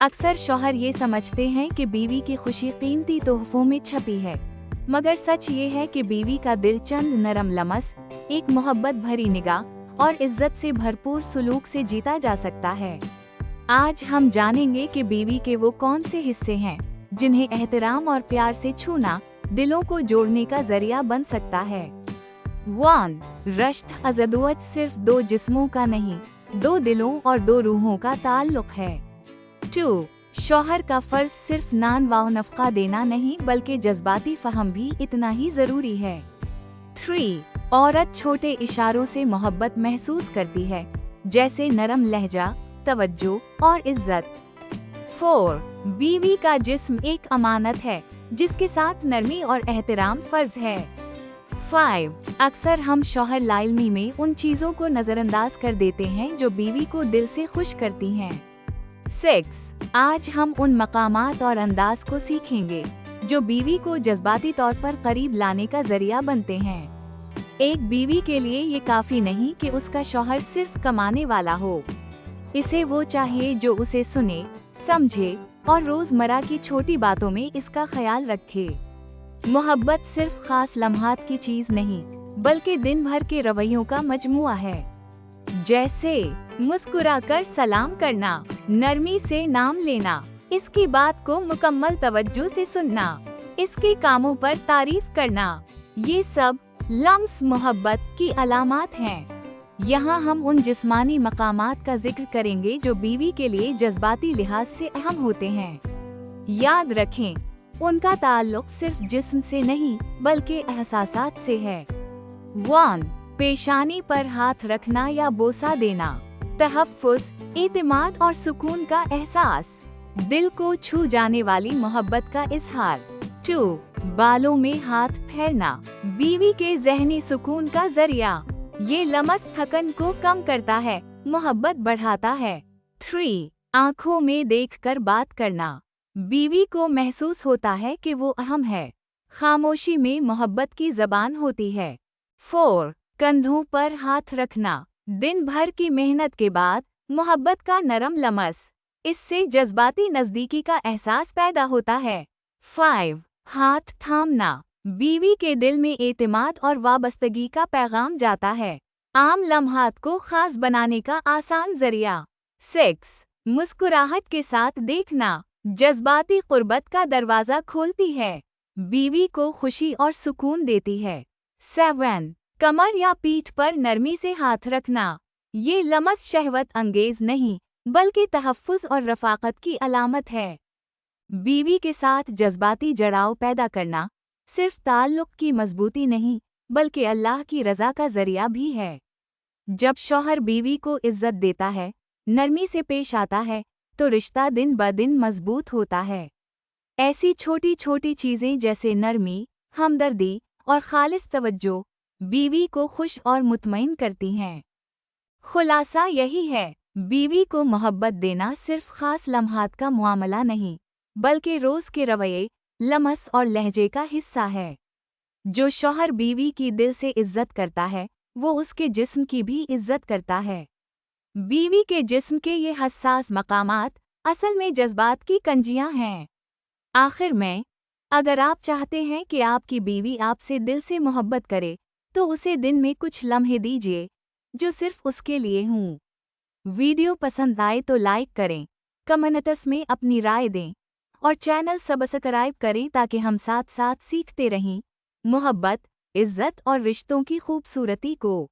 अक्सर शौहर ये समझते हैं कि बीवी की खुशी कीमती तोहफों में छपी है, मगर सच ये है कि बीवी का दिल चंद नरम लमस, एक मोहब्बत भरी निगाह और इज्जत से भरपूर सुलूक से जीता जा सकता है। आज हम जानेंगे कि बीवी के वो कौन से हिस्से हैं जिन्हें एहतराम और प्यार से छूना दिलों को जोड़ने का जरिया बन सकता है। 1. रश्त अज़दुवत सिर्फ दो जिस्मों का नहीं, दो दिलों और दो रूहों का ताल्लुक है। 2. शौहर का फर्ज सिर्फ नान व नफका देना नहीं बल्कि जज्बाती फहम भी इतना ही जरूरी है। 3. औरत छोटे इशारों से मोहब्बत महसूस करती है, जैसे नरम लहजा, तवज्जो और इज्जत। 4. बीवी का जिस्म एक अमानत है जिसके साथ नरमी और एहतराम फर्ज है। 5. अक्सर हम शौहर लाइलमी में उन चीजों को नजरअंदाज कर देते हैं जो बीवी को दिल से खुश करती हैं। 6. आज हम उन मकामात और अंदाज को सीखेंगे जो बीवी को जज्बाती तौर पर करीब लाने का जरिया बनते हैं। एक बीवी के लिए ये काफी नहीं कि उसका शौहर सिर्फ कमाने वाला हो, इसे वो चाहिए जो उसे सुने, समझे और रोजमर्रा की छोटी बातों में इसका ख्याल रखे। मोहब्बत सिर्फ खास लम्हात की चीज नहीं बल्कि दिन भर के रवैयों का मजमुआ है, जैसे मुस्कुराकर सलाम करना, नरमी से नाम लेना, इसकी बात को मुकम्मल तवज्जो से सुनना, इसके कामों पर तारीफ करना। ये सब लम्स मोहब्बत की अलामात हैं। यहाँ हम उन जिस्मानी मकामात का जिक्र करेंगे जो बीवी के लिए जज्बाती लिहाज से अहम होते हैं। याद रखें, उनका ताल्लुक सिर्फ जिस्म से नहीं बल्कि एहसासात से है। 1. पेशानी पर हाथ रखना या बोसा देना, तहफ़्फ़ुज़, इत्मीनान और सुकून का एहसास, दिल को छू जाने वाली मोहब्बत का इजहार। 2. बालों में हाथ फेरना, बीवी के ज़हनी सुकून का जरिया, ये लमस थकन को कम करता है, मोहब्बत बढ़ाता है। 3. आँखों में देखकर बात करना, बीवी को महसूस होता है कि वो अहम है, खामोशी में मोहब्बत की ज़बान होती है। 4. कंधों पर हाथ रखना, दिन भर की मेहनत के बाद मोहब्बत का नरम लमस, इससे जज्बाती नजदीकी का एहसास पैदा होता है। 5. हाथ थामना, बीवी के दिल में एतमाद और वाबस्तगी का पैगाम जाता है, आम लम्हात को खास बनाने का आसान जरिया। 6. मुस्कुराहट के साथ देखना, जज्बाती कुर्बत का दरवाजा खोलती है, बीवी को खुशी और सुकून देती है। 7. कमर या पीठ पर नरमी से हाथ रखना, ये लमस शहवत अंगेज नहीं बल्कि तहफ़्फ़ुज़ और रफ़ाक़त की अलामत है। बीवी के साथ जज्बाती जड़ाव पैदा करना सिर्फ ताल्लुक़ की मजबूती नहीं बल्कि अल्लाह की रज़ा का जरिया भी है। जब शौहर बीवी को इज्जत देता है, नरमी से पेश आता है, तो रिश्ता दिन ब दिन मजबूत होता है। ऐसी छोटी छोटी चीज़ें जैसे नरमी, हमदर्दी और खालिस तवज्जो बीवी को खुश और मुतमईन करती हैं। खुलासा यही है, बीवी को मोहब्बत देना सिर्फ खास लम्हात का मुआमला नहीं बल्कि रोज के रवैये, लमस और लहजे का हिस्सा है। जो शौहर बीवी की दिल से इज्जत करता है वो उसके जिस्म की भी इज्जत करता है। बीवी के जिस्म के ये हसास मकामात असल में जज्बात की कंजियां हैं। आखिर में, अगर आप चाहते हैं कि आपकी बीवी आपसे दिल से मोहब्बत करे तो उसे दिन में कुछ लम्हे दीजिए जो सिर्फ उसके लिए हों। वीडियो पसंद आए तो लाइक करें, कमेंट्स में अपनी राय दें और चैनल सब्सक्राइब करें ताकि हम साथ साथ सीखते रहें मोहब्बत, इज्जत और रिश्तों की खूबसूरती को।